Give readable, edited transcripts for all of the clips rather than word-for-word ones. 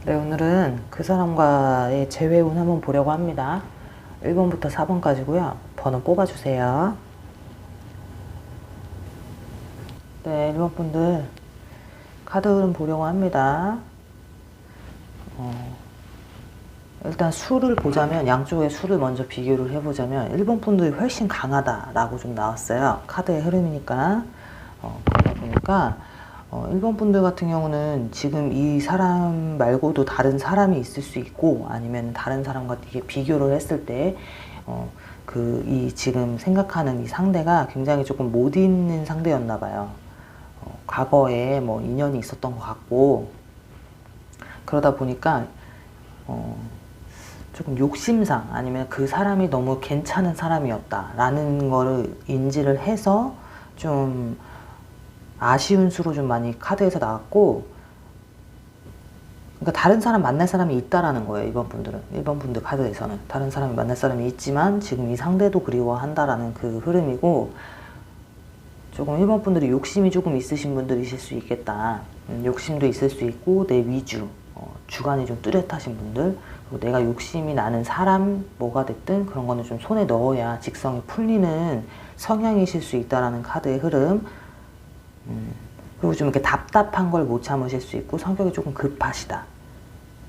네, 오늘은 그 사람과의 재회운 한번 보려고 합니다. 1번부터 4번까지고요. 번호 뽑아주세요. 네, 1번 분들 카드 흐름 보려고 합니다. 일단 수를 보자면, 양쪽의 수를 먼저 비교를 해보자면 1번 분들이 훨씬 강하다라고 좀 나왔어요. 카드의 흐름이니까. 그러다 보니까 1번 분들 같은 경우는 지금 이 사람 말고도 다른 사람이 있을 수 있고, 아니면 다른 사람과 이게 비교를 했을 때 이 지금 생각하는 이 상대가 굉장히 조금 못 있는 상대였나 봐요. 과거에 뭐 인연이 있었던 것 같고, 그러다 보니까 조금 욕심상, 아니면 그 사람이 너무 괜찮은 사람이었다라는 거를 인지를 해서 좀 아쉬운 수로 좀 많이 카드에서 나왔고, 그러니까 다른 사람 만날 사람이 있다라는 거예요. 2번 분들은, 1번 분들 카드에서는 다른 사람이 만날 사람이 있지만 지금 이 상대도 그리워한다라는 그 흐름이고, 조금 1번 분들이 욕심이 조금 있으신 분들이실 수 있겠다. 욕심도 있을 수 있고, 내 위주, 주관이 좀 뚜렷하신 분들, 그리고 내가 욕심이 나는 사람, 뭐가 됐든 그런 거는 좀 손에 넣어야 직성이 풀리는 성향이실 수 있다라는 카드의 흐름. 그리고 좀 이렇게 답답한 걸 못 참으실 수 있고, 성격이 조금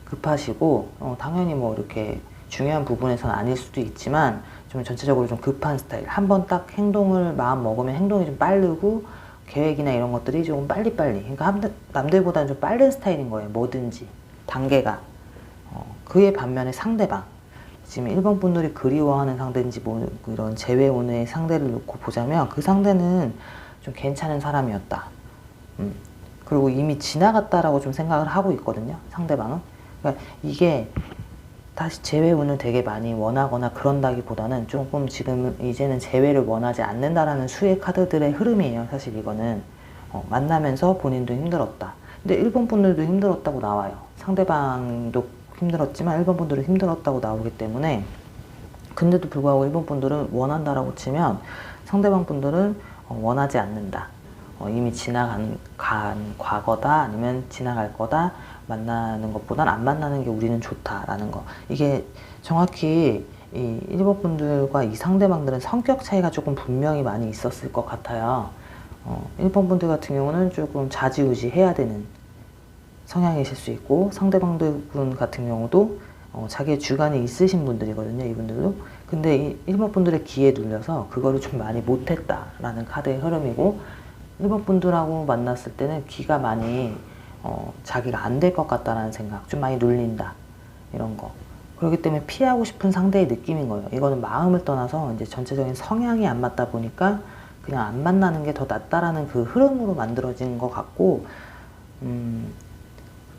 급하시고, 당연히 뭐 이렇게 중요한 부분에서는 아닐 수도 있지만 좀 전체적으로 좀 급한 스타일. 한번 딱 행동을 마음 먹으면 행동이 좀 빠르고, 계획이나 이런 것들이 조금 빨리빨리, 그러니까 남들보다는 좀 빠른 스타일인 거예요. 뭐든지 단계가. 그에 반면에 상대방, 지금 1번 분들이 그리워하는 상대인지 뭐 이런 재회운의 상대를 놓고 보자면, 그 상대는 좀 괜찮은 사람이었다. 그리고 이미 지나갔다라고 좀 생각을 하고 있거든요, 상대방은. 그러니까 이게 다시 재회운을 되게 많이 원하거나 그런다기보다는 조금 지금 이제는 재회를 원하지 않는다라는 수의 카드들의 흐름이에요. 사실 이거는 만나면서 본인도 힘들었다. 근데 1번 분들도 힘들었다고 나와요. 상대방도 힘들었지만 1번 분들은 힘들었다고 나오기 때문에, 근데도 불구하고 1번 분들은 원한다라고 치면 상대방 분들은 원하지 않는다. 이미 지나간 과거다, 아니면 지나갈 거다, 만나는 것보단 안 만나는 게 우리는 좋다라는 거. 이게 정확히 이 1번 분들과 이 상대방들은 성격 차이가 조금 분명히 많이 있었을 것 같아요. 1번 분들 같은 경우는 조금 좌지우지 해야 되는 성향이실 수 있고, 상대방분 같은 경우도 자기의 주관이 있으신 분들이거든요, 이분들도. 근데 이 1번 분들의 기에 눌려서 그거를 좀 많이 못했다라는 카드의 흐름이고, 1번 분들하고 만났을 때는 기가 많이 자기가 안 될 것 같다라는 생각, 좀 많이 눌린다, 이런 거. 그렇기 때문에 피하고 싶은 상대의 느낌인 거예요. 이거는 마음을 떠나서 이제 전체적인 성향이 안 맞다 보니까 그냥 안 만나는 게 더 낫다라는 그 흐름으로 만들어진 것 같고,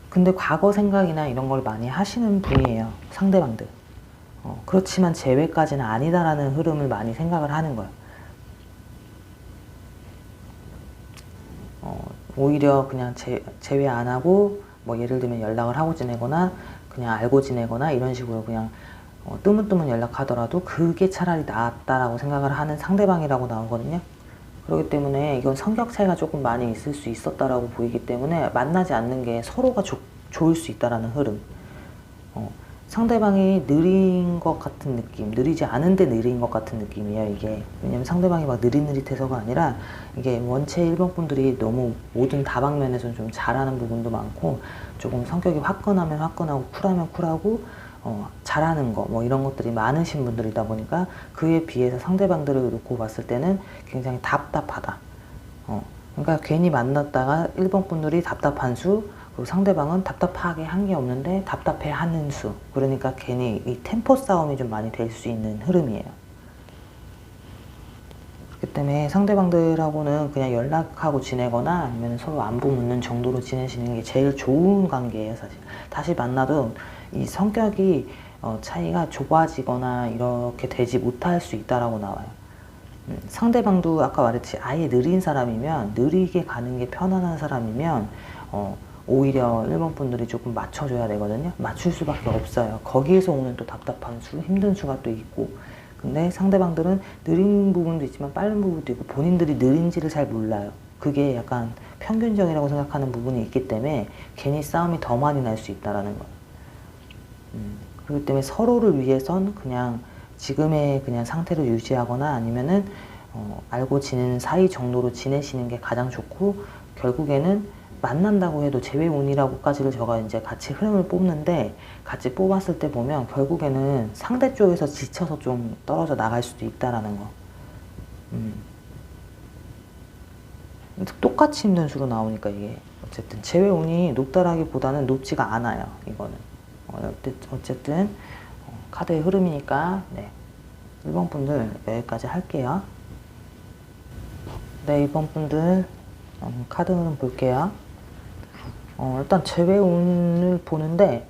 근데 과거 생각이나 이런 걸 많이 하시는 분이에요, 상대방들. 그렇지만 재회까지는 아니다라는 흐름을 많이 생각을 하는 거예요. 오히려 그냥 제외 안 하고, 뭐 예를 들면 연락을 하고 지내거나 그냥 알고 지내거나 이런 식으로 그냥 뜨문뜨문 연락하더라도 그게 차라리 낫다라고 생각을 하는 상대방이라고 나오거든요. 그렇기 때문에 이건 성격 차이가 조금 많이 있을 수 있었다라고 보이기 때문에 만나지 않는 게 서로가 좋을 수 있다라는 흐름. 상대방이 느린 것 같은 느낌, 느리지 않은데 느린 것 같은 느낌이에요, 이게. 왜냐면 상대방이 막 느릿느릿해서가 아니라, 이게 원체 1번 분들이 너무 모든 다방면에서 좀 잘하는 부분도 많고, 조금 성격이 화끈하면 화끈하고 쿨하면 쿨하고, 잘하는 거, 뭐 이런 것들이 많으신 분들이다 보니까 그에 비해서 상대방들을 놓고 봤을 때는 굉장히 답답하다. 그러니까 괜히 만났다가 1번 분들이 답답한 수, 그리고 상대방은 답답하게 한 게 없는데 답답해 하는 수. 그러니까 괜히 이 템포 싸움이 좀 많이 될 수 있는 흐름이에요. 그렇기 때문에 상대방들하고는 그냥 연락하고 지내거나 아니면 서로 안부 묻는 정도로 지내시는 게 제일 좋은 관계예요, 사실. 다시 만나도 이 성격이 차이가 좁아지거나 이렇게 되지 못할 수 있다라고 나와요. 상대방도 아까 말했듯이 아예 느린 사람이면, 느리게 가는 게 편안한 사람이면 오히려 1번 분들이 조금 맞춰줘야 되거든요. 맞출 수밖에 없어요. 거기에서 오는 또 답답한 수, 힘든 수가 또 있고. 근데 상대방들은 느린 부분도 있지만 빠른 부분도 있고, 본인들이 느린지를 잘 몰라요. 그게 약간 평균적이라고 생각하는 부분이 있기 때문에 괜히 싸움이 더 많이 날 수 있다라는 거. 그렇기 때문에 서로를 위해선 그냥 지금의 그냥 상태를 유지하거나 아니면은 알고 지내는 사이 정도로 지내시는 게 가장 좋고, 결국에는 만난다고 해도 재회운이라고까지를 제가 이제 같이 흐름을 뽑는데, 같이 뽑았을 때 보면 결국에는 상대 쪽에서 지쳐서 좀 떨어져 나갈 수도 있다라는 거. 똑같이 힘든 수로 나오니까 이게 어쨌든 재회운이 높다라기보다는 높지가 않아요. 이거는 어쨌든 카드의 흐름이니까 네, 1번 분들 여기까지 할게요. 네, 2번 분들 카드 흐름 볼게요. 일단 재회운을 보는데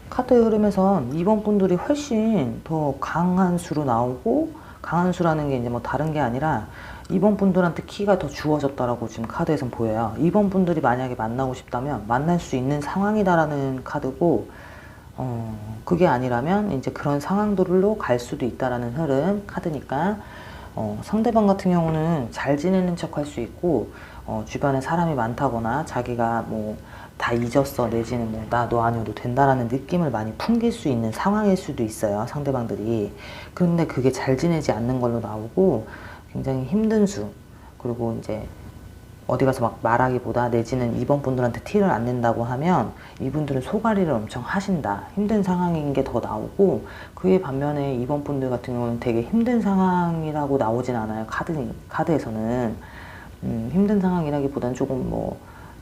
카드 흐름에선 2번 분들이 훨씬 더 강한 수로 나오고, 강한 수라는 게 이제 뭐 다른 게 아니라 2번 분들한테 키가 더 주어졌다라고 지금 카드에선 보여요. 2번 분들이 만약에 만나고 싶다면 만날 수 있는 상황이다라는 카드고, 그게 아니라면 이제 그런 상황들로 갈 수도 있다라는 흐름 카드니까, 상대방 같은 경우는 잘 지내는 척 할 수 있고, 주변에 사람이 많다거나 자기가 뭐 다 잊었어 내지는 뭐 나 너 아니어도 된다라는 느낌을 많이 풍길 수 있는 상황일 수도 있어요, 상대방들이. 근데 그게 잘 지내지 않는 걸로 나오고 굉장히 힘든 수, 그리고 이제 어디 가서 막 말하기보다 내지는 2번 분들한테 티를 안 낸다고 하면 이분들은 소가리를 엄청 하신다, 힘든 상황인 게 더 나오고, 그에 반면에 2번 분들 같은 경우는 되게 힘든 상황이라고 나오진 않아요. 카드에서는 힘든 상황이라기보다는 조금 뭐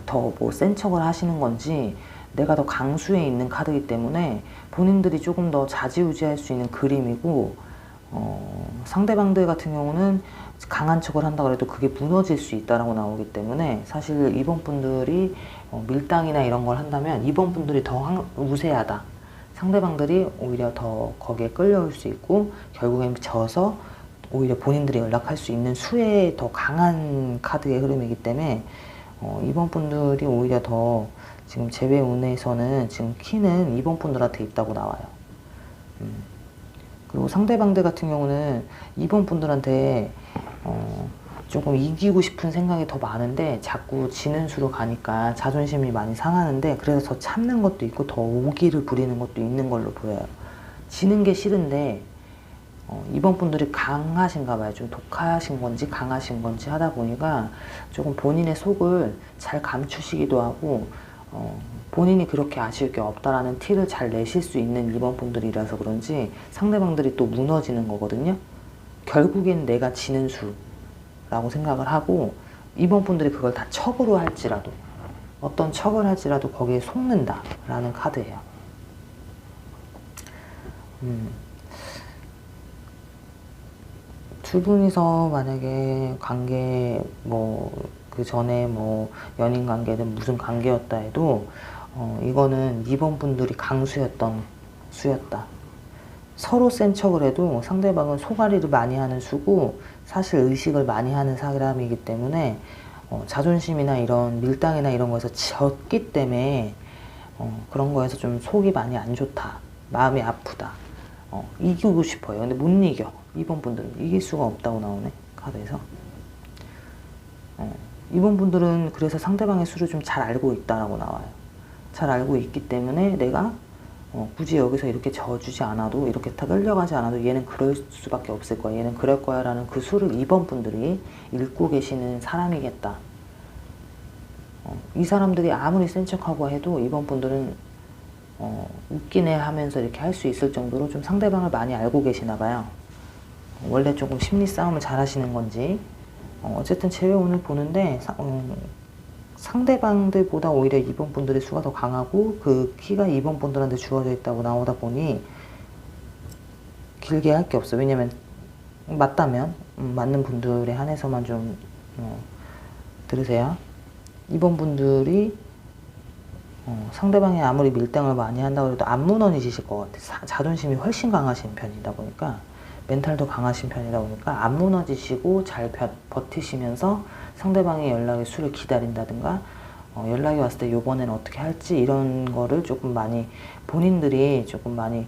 더 뭐 센 척을 하시는 건지, 내가 더 강수에 있는 카드이기 때문에 본인들이 조금 더 좌지우지할 수 있는 그림이고, 상대방들 같은 경우는 강한 척을 한다 그래도 그게 무너질 수 있다라고 나오기 때문에, 사실 2번 분들이 밀당이나 이런 걸 한다면 2번 분들이 더 우세하다, 상대방들이 오히려 더 거기에 끌려올 수 있고, 결국엔 져서 오히려 본인들이 연락할 수 있는 수에 더 강한 카드의 흐름이기 때문에 2번 분들이 오히려 더 지금 재회운에서는 지금 키는 2번 분들한테 있다고 나와요. 그리고 상대방들 같은 경우는 2번 분들한테 조금 이기고 싶은 생각이 더 많은데 자꾸 지는 수로 가니까 자존심이 많이 상하는데, 그래서 더 참는 것도 있고 더 오기를 부리는 것도 있는 걸로 보여요. 지는 게 싫은데 2번 분들이 강하신가 봐요. 좀 독하신 건지 강하신 건지 하다 보니까 조금 본인의 속을 잘 감추시기도 하고, 본인이 그렇게 아쉬울 게 없다라는 티를 잘 내실 수 있는 2번 분들이라서 그런지 상대방들이 또 무너지는 거거든요. 결국엔 내가 지는 수라고 생각을 하고, 2번 분들이 그걸 다 척으로 할지라도, 어떤 척을 할지라도 거기에 속는다 라는 카드예요. 두 분이서 만약에 관계 뭐 그 전에 뭐 연인 관계든 무슨 관계였다 해도 이거는 2번 분들이 강수였던 수였다. 서로 센 척을 해도 상대방은 소가리를 많이 하는 수고, 사실 의식을 많이 하는 사람이기 때문에 자존심이나 이런 밀당이나 이런 거에서 졌기 때문에 그런 거에서 좀 속이 많이 안 좋다, 마음이 아프다, 이기고 싶어요. 근데 못 이겨. 2번 분들은 이길 수가 없다고 나오네, 카드에서. 2번 분들은 그래서 상대방의 수를 좀 잘 알고 있다라고 나와요. 잘 알고 있기 때문에 내가 굳이 여기서 이렇게 져주지 않아도, 이렇게 다 끌려가지 않아도 얘는 그럴 수밖에 없을 거야, 얘는 그럴 거야 라는 그 수를 2번 분들이 읽고 계시는 사람이겠다. 이 사람들이 아무리 센 척하고 해도 2번 분들은 웃기네 하면서 이렇게 할 수 있을 정도로 좀 상대방을 많이 알고 계시나 봐요. 원래 조금 심리 싸움을 잘 하시는 건지. 어쨌든 재회운을 보는데 상대방들보다 오히려 2번 분들의 수가 더 강하고 그 키가 2번 분들한테 주어져 있다고 나오다 보니 길게 할 게 없어. 왜냐면 맞다면 맞는 분들에 한해서만 좀 들으세요. 2번 분들이 상대방이 아무리 밀당을 많이 한다고 해도 안 무너지실 것 같아. 자존심이 훨씬 강하신 편이다 보니까, 멘탈도 강하신 편이다 보니까 안 무너지시고 잘 버티시면서 상대방의 연락의 수를 기다린다든가, 연락이 왔을 때 요번에는 어떻게 할지 이런 거를 조금 많이 본인들이 조금 많이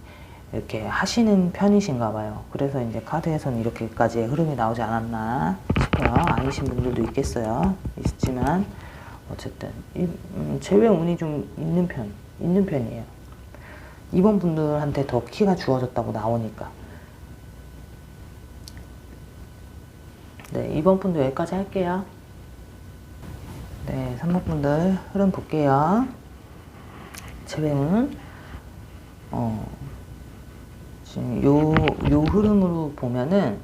이렇게 하시는 편이신가 봐요. 그래서 이제 카드에서는 이렇게까지의 흐름이 나오지 않았나 싶어요. 싶어요. 아니신 분들도 있겠어요. 있지만 어쨌든 제외 운이 좀 있는 편이에요. 이번 분들한테 더 키가 주어졌다고 나오니까. 네, 2번 분들 여기까지 할게요. 네, 3번 분들 흐름 볼게요. 제외운 지금 요 흐름으로 보면은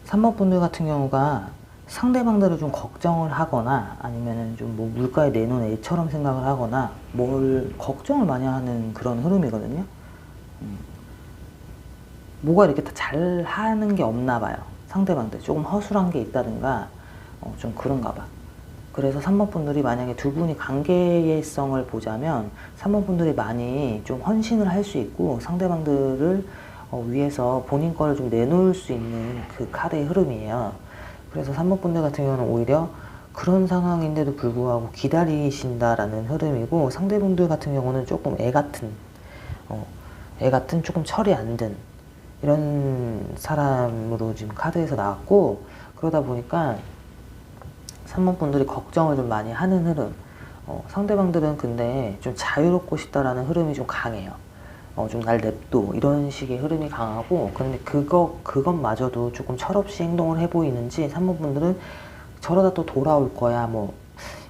3번 분들 같은 경우가 상대방들을 좀 걱정을 하거나 아니면은 좀 뭐 물가에 내놓은 애처럼 생각을 하거나 뭘 걱정을 많이 하는 그런 흐름이거든요. 뭐가 이렇게 다 잘하는 게 없나 봐요. 상대방들 조금 허술한 게 있다든가 좀 그런가 봐. 그래서 3번 분들이 만약에 두 분이 관계성을 보자면 3번 분들이 많이 좀 헌신을 할 수 있고 상대방들을 위해서 본인 거를 좀 내놓을 수 있는 그 카드의 흐름이에요. 그래서 3번 분들 같은 경우는 오히려 그런 상황인데도 불구하고 기다리신다라는 흐름이고, 상대분들 같은 경우는 조금 애 같은 조금 철이 안 든 이런 사람으로 지금 카드에서 나왔고, 그러다 보니까 3번 분들이 걱정을 좀 많이 하는 흐름. 상대방들은 근데 좀 자유롭고 싶다라는 흐름이 좀 강해요. 좀 날 냅둬 이런 식의 흐름이 강하고, 근데 그것마저도 조금 철없이 행동을 해 보이는지 3번 분들은 저러다 또 돌아올 거야, 뭐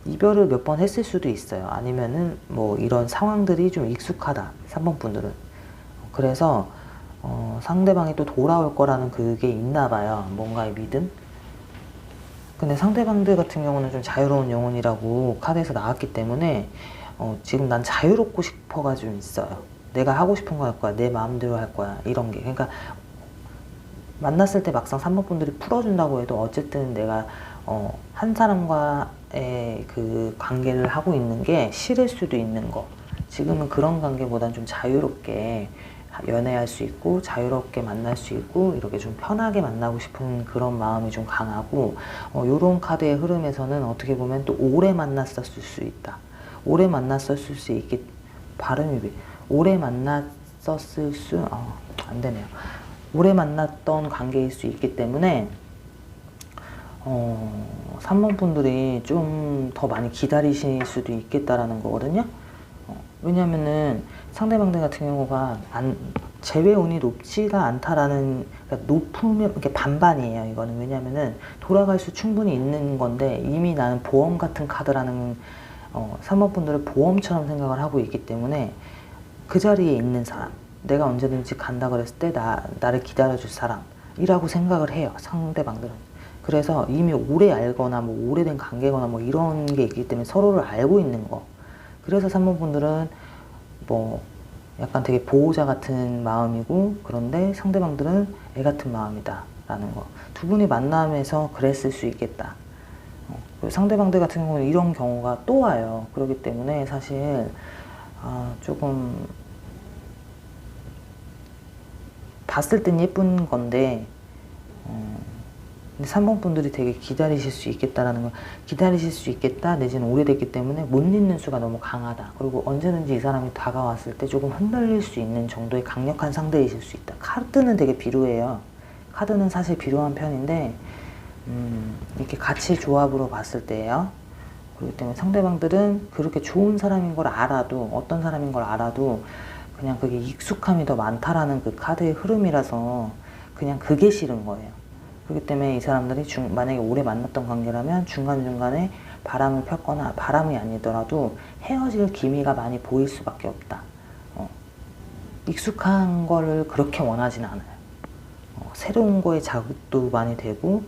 이별을 몇 번 했을 수도 있어요. 아니면은 뭐 이런 상황들이 좀 익숙하다, 3번 분들은. 그래서 상대방이 또 돌아올 거라는 그게 있나 봐요, 뭔가의 믿음. 근데 상대방들 같은 경우는 좀 자유로운 영혼이라고 카드에서 나왔기 때문에 지금 난 자유롭고 싶어가 좀 있어요. 내가 하고 싶은 거 할 거야, 내 마음대로 할 거야, 이런 게. 그러니까 만났을 때 막상 3번 분들이 풀어준다고 해도 어쨌든 내가 한 사람과의 그 관계를 하고 있는 게 싫을 수도 있는 거. 지금은 그런 관계보다는 좀 자유롭게 연애할 수 있고 자유롭게 만날 수 있고 이렇게 좀 편하게 만나고 싶은 그런 마음이 좀 강하고, 요런 카드의 흐름에서는 어떻게 보면 또 오래 만났었을 수 있다. 오래 만났었을 수 있기, 발음이 오래 만났었을 수, 안 되네요. 오래 만났던 관계일 수 있기 때문에 3번 분들이 좀 더 많이 기다리실 수도 있겠다라는 거거든요. 왜냐면은 상대방들 같은 경우가 재회 운이 높지가 않다라는, 그러니까 높으면 이렇게 반반이에요, 이거는. 왜냐면은 돌아갈 수 충분히 있는 건데 이미 나는 보험 같은 카드라는 3번 분들을 보험처럼 생각을 하고 있기 때문에 그 자리에 있는 사람, 내가 언제든지 간다 그랬을 때 나를 기다려줄 사람이라고 생각을 해요, 상대방들은. 그래서 이미 오래 알거나 뭐 오래된 관계거나 뭐 이런 게 있기 때문에 서로를 알고 있는 거. 그래서 3번 분들은 뭐 약간 되게 보호자 같은 마음이고, 그런데 상대방들은 애 같은 마음이다 라는 거. 두 분이 만남에서 그랬을 수 있겠다. 상대방들 같은 경우는 이런 경우가 또 와요. 그렇기 때문에 사실 조금 봤을 땐 예쁜 건데 근데 3번 분들이 되게 기다리실 수 있겠다라는 거, 기다리실 수 있겠다 내지는 오래됐기 때문에 못 잊는 수가 너무 강하다. 그리고 언제든지 이 사람이 다가왔을 때 조금 흔들릴 수 있는 정도의 강력한 상대이실 수 있다. 카드는 되게 비루해요. 카드는 사실 비루한 편인데 이렇게 같이 조합으로 봤을 때예요. 그렇기 때문에 상대방들은 그렇게 좋은 사람인 걸 알아도, 어떤 사람인 걸 알아도 그냥 그게 익숙함이 더 많다라는 그 카드의 흐름이라서 그냥 그게 싫은 거예요. 그렇기 때문에 이 사람들이 만약에 오래 만났던 관계라면 중간중간에 바람을 폈거나, 바람이 아니더라도 헤어질 기미가 많이 보일 수밖에 없다. 익숙한 거를 그렇게 원하진 않아요. 새로운 거에 자극도 많이 되고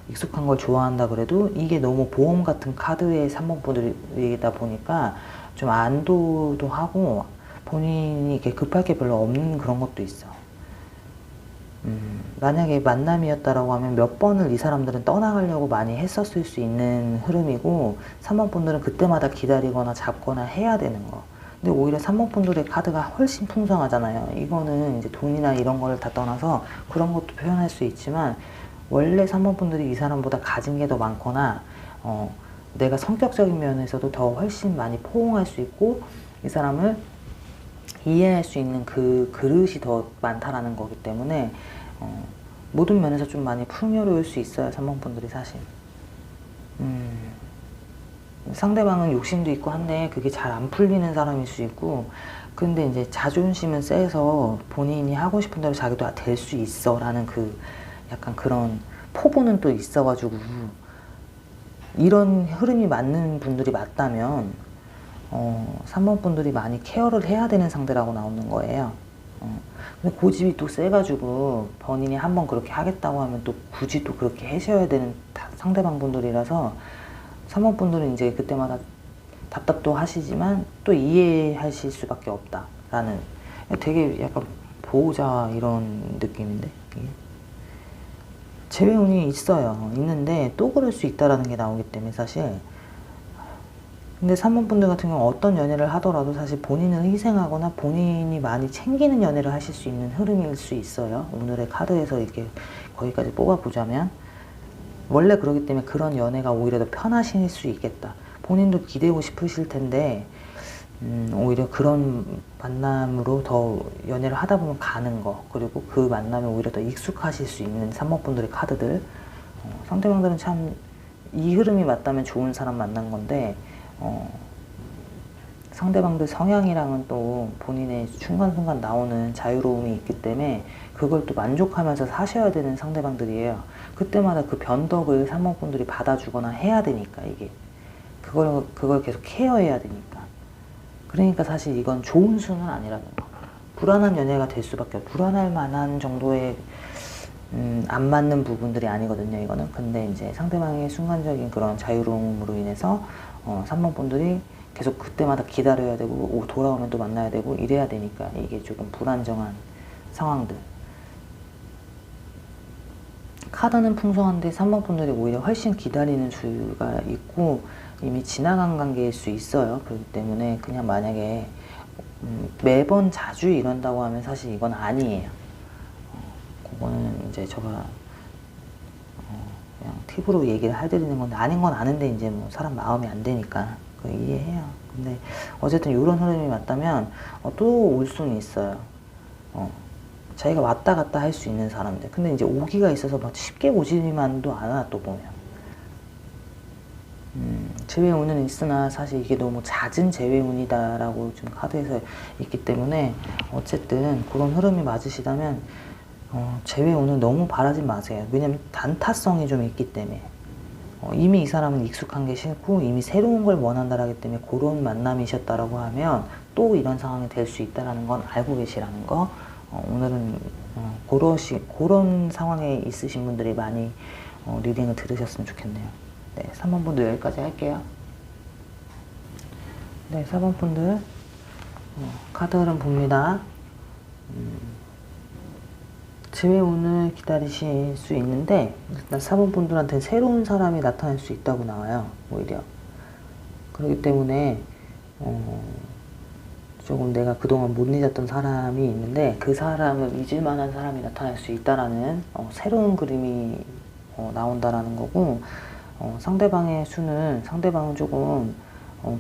익숙한 걸 좋아한다 그래도 이게 너무 보험 같은 카드의 3번 분들이다 보니까 좀 안도도 하고 본인이 이렇게 급할 게 별로 없는 그런 것도 있어. 만약에 만남이었다라고 하면 몇 번을 이 사람들은 떠나가려고 많이 했었을 수 있는 흐름이고, 3번 분들은 그때마다 기다리거나 잡거나 해야 되는 거. 근데 오히려 3번 분들의 카드가 훨씬 풍성하잖아요. 이거는 이제 돈이나 이런 거를 다 떠나서 그런 것도 표현할 수 있지만, 원래 3번 분들이 이 사람보다 가진 게 더 많거나 내가 성격적인 면에서도 더 훨씬 많이 포용할 수 있고 이 사람을 이해할 수 있는 그 그릇이 더 많다라는 거기 때문에 모든 면에서 좀 많이 풍요로울 수 있어요. 3번 분들이 사실. 상대방은 욕심도 있고 한데 그게 잘 안 풀리는 사람일 수 있고, 근데 이제 자존심은 세서 본인이 하고 싶은 대로 자기도 될 수 있어 라는 그 약간 그런 포부는 또 있어가지고, 이런 흐름이 맞는 분들이 맞다면 3번 분들이 많이 케어를 해야 되는 상대라고 나오는 거예요. 근데 고집이 또 세가지고 본인이 한번 그렇게 하겠다고 하면 또 굳이 또 그렇게 하셔야 되는 상대방 분들이라서 3번 분들은 이제 그때마다 답답도 하시지만 또 이해하실 수밖에 없다라는, 되게 약간 보호자 이런 느낌인데, 이게. 재회운이 있어요. 있는데 또 그럴 수 있다라는 게 나오기 때문에 사실. 근데 3번 분들 같은 경우 어떤 연애를 하더라도 사실 본인을 희생하거나 본인이 많이 챙기는 연애를 하실 수 있는 흐름일 수 있어요. 오늘의 카드에서 이렇게 거기까지 뽑아보자면 원래 그러기 때문에 그런 연애가 오히려 더 편하실 수 있겠다. 본인도 기대고 싶으실 텐데 오히려 그런 만남으로 더 연애를 하다 보면 가는 거, 그리고 그 만남에 오히려 더 익숙하실 수 있는 3번 분들의 카드들. 상대방들은 참 이 흐름이 맞다면 좋은 사람 만난 건데, 상대방들 성향이랑은 또 본인의 순간순간 나오는 자유로움이 있기 때문에 그걸 또 만족하면서 사셔야 되는 상대방들이에요. 그때마다 그 변덕을 3번 분들이 받아주거나 해야 되니까, 이게 그걸 계속 케어해야 되니까. 그러니까 사실 이건 좋은 수는 아니라는 거. 불안한 연애가 될 수밖에 없고, 불안할 만한 정도의 안 맞는 부분들이 아니거든요, 이거는. 근데 이제 상대방의 순간적인 그런 자유로움으로 인해서 3번 분들이 계속 그때마다 기다려야 되고 돌아오면 또 만나야 되고 이래야 되니까 이게 조금 불안정한 상황들. 카드는 풍성한데 3번 분들이 오히려 훨씬 기다리는 수가 있고 이미 지나간 관계일 수 있어요. 그렇기 때문에 그냥 만약에 매번 자주 이런다고 하면 사실 이건 아니에요. 그거는 이제 제가 그냥 팁으로 얘기를 해드리는 건데, 아닌 건 아는데 이제 뭐 사람 마음이 안 되니까 이해해요. 근데 어쨌든 이런 흐름이 맞다면 또 올 수는 있어요. 자기가 왔다 갔다 할 수 있는 사람들. 근데 이제 오기가 있어서 막 쉽게 오지만도 않아, 또 보면. 재회운은 있으나 사실 이게 너무 잦은 재회운이다라고 지금 카드에서 있기 때문에 어쨌든 그런 흐름이 맞으시다면 재회운은 너무 바라지 마세요. 왜냐면 단타성이 좀 있기 때문에. 이미 이 사람은 익숙한 게 싫고 이미 새로운 걸 원한다라기 때문에 그런 만남이셨다라고 하면 또 이런 상황이 될 수 있다라는 건 알고 계시라는 거. 오늘은 그런 상황에 있으신 분들이 많이 리딩을 들으셨으면 좋겠네요. 네, 3번 분들 여기까지 할게요. 네, 4번 분들 카드 흐름 봅니다. 재회운을 기다리실 수 있는데 일단 4번 분들한테는 새로운 사람이 나타날 수 있다고 나와요. 오히려. 그렇기 때문에 조금 내가 그동안 못 잊었던 사람이 있는데 그 사람을 잊을 만한 사람이 나타날 수 있다라는 새로운 그림이 나온다라는 거고, 상대방의 수는 상대방은 조금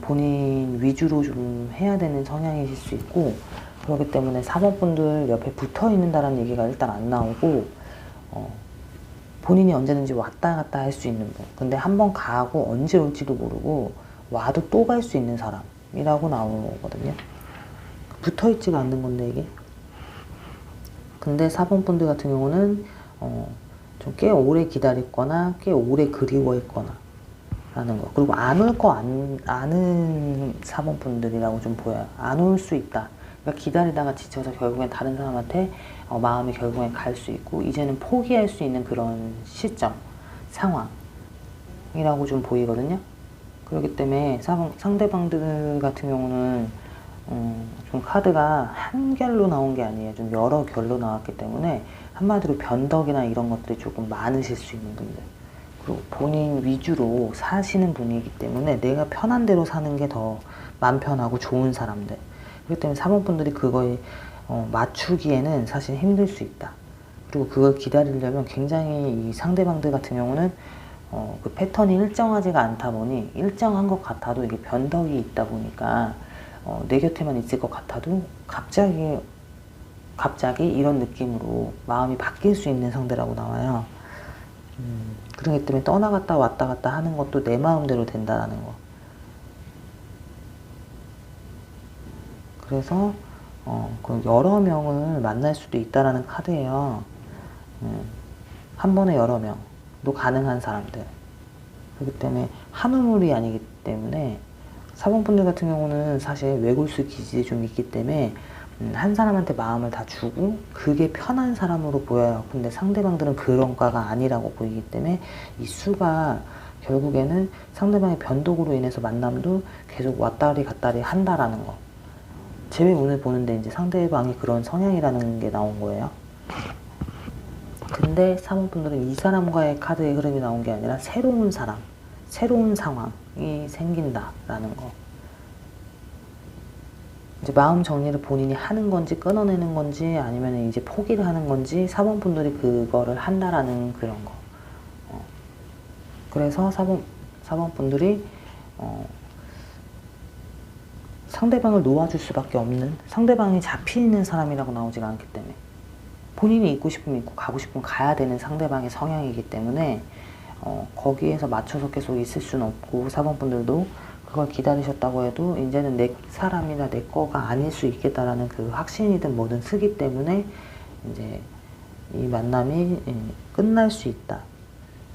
본인 위주로 좀 해야 되는 성향이실 수 있고, 그렇기 때문에 4번 분들 옆에 붙어 있는다라는 얘기가 일단 안 나오고, 본인이 언제든지 왔다 갔다 할 수 있는 분. 근데 한번 가고 언제 올지도 모르고 와도 또 갈 수 있는 사람이라고 나오거든요. 붙어 있지가 않는 건데 이게. 근데 4번 분들 같은 경우는 좀 꽤 오래 기다렸거나 꽤 오래 그리워했거나 라는 거. 그리고 안 올 거 아는 4번 분들이라고 좀 보여요. 안 올 수 있다. 그러니까 기다리다가 지쳐서 결국엔 다른 사람한테 마음이 결국엔 갈 수 있고 이제는 포기할 수 있는 그런 시점, 상황이라고 좀 보이거든요. 그렇기 때문에 상대방들 같은 경우는 좀 카드가 한 결로 나온 게 아니에요. 좀 여러 결로 나왔기 때문에 한마디로 변덕이나 이런 것들이 조금 많으실 수 있는 분들. 그리고 본인 위주로 사시는 분이기 때문에 내가 편한 대로 사는 게 더 맘 편하고 좋은 사람들. 그렇기 때문에 4번 분들이 그거에 맞추기에는 사실 힘들 수 있다. 그리고 그걸 기다리려면 굉장히 이 상대방들 같은 경우는 그 패턴이 일정하지가 않다 보니 일정한 것 같아도 이게 변덕이 있다 보니까 내 곁에만 있을 것 같아도 갑자기 갑자기 이런 느낌으로 마음이 바뀔 수 있는 상대라고 나와요. 그렇기 때문에 떠나갔다 왔다 갔다 하는 것도 내 마음대로 된다는 거. 그래서 그 여러 명을 만날 수도 있다라는 카드예요. 한 번에 여러 명도 가능한 사람들. 그렇기 때문에 한우물이 아니기 때문에 사범분들 같은 경우는 사실 외골수 기질이 좀 있기 때문에 한 사람한테 마음을 다 주고 그게 편한 사람으로 보여요. 근데 상대방들은 그런 과가 아니라고 보이기 때문에 이 수가 결국에는 상대방의 변덕으로 인해서 만남도 계속 왔다리 갔다리 한다라는 거. 제외 운을 보는데 이제 상대방이 그런 성향이라는 게 나온 거예요. 근데 사범분들은 이 사람과의 카드의 흐름이 나온 게 아니라 새로운 사람, 새로운 상황이 생긴다라는 거. 이제 마음 정리를 본인이 하는 건지 끊어내는 건지 아니면 이제 포기를 하는 건지 사범분들이 그거를 한다라는 그런 거. 그래서 사범분들이 상대방을 놓아줄 수밖에 없는, 상대방이 잡히는 사람이라고 나오지가 않기 때문에 본인이 있고 싶으면 있고 가고 싶으면 가야 되는 상대방의 성향이기 때문에 거기에서 맞춰서 계속 있을 수는 없고, 사범분들도 그걸 기다리셨다고 해도 이제는 내 사람이나 내 거가 아닐 수 있겠다라는 그 확신이든 뭐든 쓰기 때문에 이제 이 만남이 끝날 수 있다.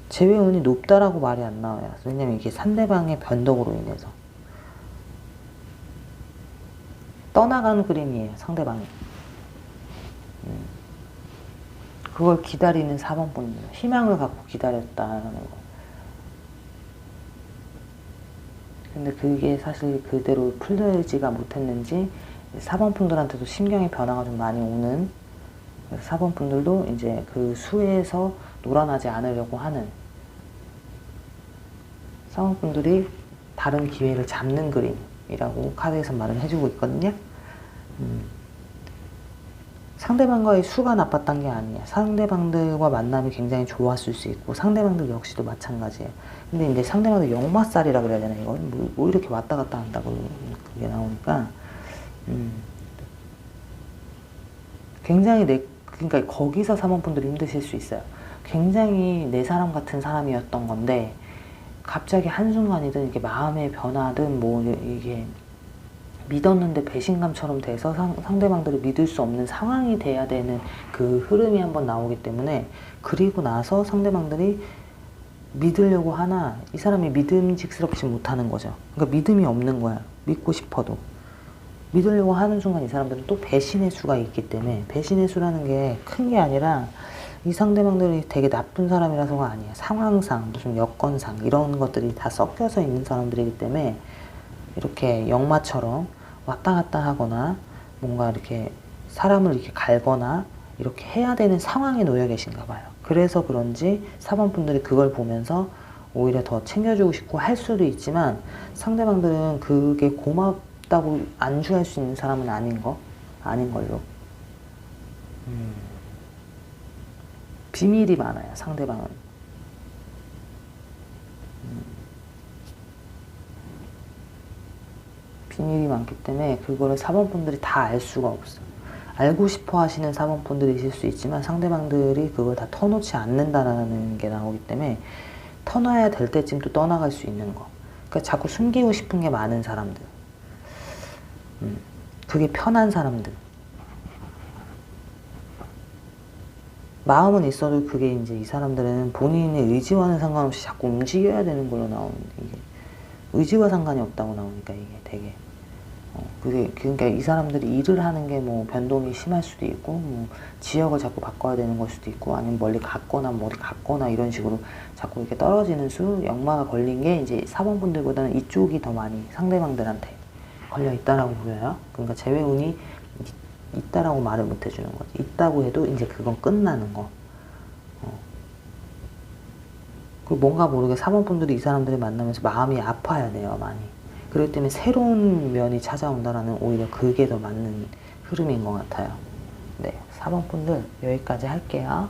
재회운이 높다라고 말이 안 나와요. 왜냐면 이게 상대방의 변덕으로 인해서 떠나가는 그림이에요, 상대방이. 그걸 기다리는 사범분들, 희망을 갖고 기다렸다는 거. 근데 그게 사실 그대로 풀리지가 못했는지 사범분들한테도 심경의 변화가 좀 많이 오는, 사범분들도 이제 그 수에서 놀아나지 않으려고 하는, 사범분들이 다른 기회를 잡는 그림이라고 카드에서 말을 해주고 있거든요. 상대방과의 수가 나빴던 게 아니에요. 상대방들과 만남이 굉장히 좋았을 수 있고 상대방들 역시도 마찬가지예요. 근데 이제 상대방들 역마살이라 그래야 되나, 이거 뭐 이렇게 왔다 갔다 한다고 그게 나오니까 굉장히 그러니까 거기서 사범분들이 힘드실 수 있어요. 굉장히 내 사람 같은 사람이었던 건데 갑자기 한순간이든 이게 마음의 변화든 뭐 이게 믿었는데 배신감처럼 돼서 상대방들을 믿을 수 없는 상황이 돼야 되는 그 흐름이 한번 나오기 때문에, 그리고 나서 상대방들이 믿으려고 하나 이 사람이 믿음직스럽지 못하는 거죠. 그러니까 믿음이 없는 거야. 믿고 싶어도. 믿으려고 하는 순간 이 사람들은 또 배신의 수가 있기 때문에, 배신의 수라는 게 큰 게 아니라 이 상대방들이 되게 나쁜 사람이라서가 아니야. 상황상, 무슨 여건상 이런 것들이 다 섞여서 있는 사람들이기 때문에 이렇게 역마처럼 왔다 갔다 하거나 뭔가 이렇게 사람을 이렇게 갈거나 이렇게 해야 되는 상황에 놓여 계신가 봐요. 그래서 그런지 사범분들이 그걸 보면서 오히려 더 챙겨주고 싶고 할 수도 있지만, 상대방들은 그게 고맙다고 안주할 수 있는 사람은 아닌 걸로. 비밀이 많아요, 상대방은. 비밀이 많기 때문에 그거를 사범분들이 다 알 수가 없어요. 알고 싶어 하시는 사범분들이실 수 있지만 상대방들이 그걸 다 터놓지 않는다라는 게 나오기 때문에 터놔야 될 때쯤 또 떠나갈 수 있는 거. 그러니까 자꾸 숨기고 싶은 게 많은 사람들. 그게 편한 사람들. 마음은 있어도 그게 이제 이 사람들은 본인의 의지와는 상관없이 자꾸 움직여야 되는 걸로 나오는데, 이게 의지와 상관이 없다고 나오니까 이게 되게 그게 그러니까 이 사람들이 일을 하는 게 뭐 변동이 심할 수도 있고, 뭐 지역을 자꾸 바꿔야 되는 걸 수도 있고, 아니면 멀리 갔거나 머리 갔거나 이런 식으로 자꾸 이렇게 떨어지는 수, 역마가 걸린 게 이제 사범분들보다는 이쪽이 더 많이 상대방들한테 걸려 있다라고 보여요. 그러니까 재회운이 있다라고 말을 못 해주는 거지. 있다고 해도 이제 그건 끝나는 거. 그리고 뭔가 모르게 사범분들이 이 사람들을 만나면서 마음이 아파야 돼요, 많이. 그렇기 때문에 새로운 면이 찾아온다라는, 오히려 그게 더 맞는 흐름인 것 같아요. 네, 사범분들 여기까지 할게요.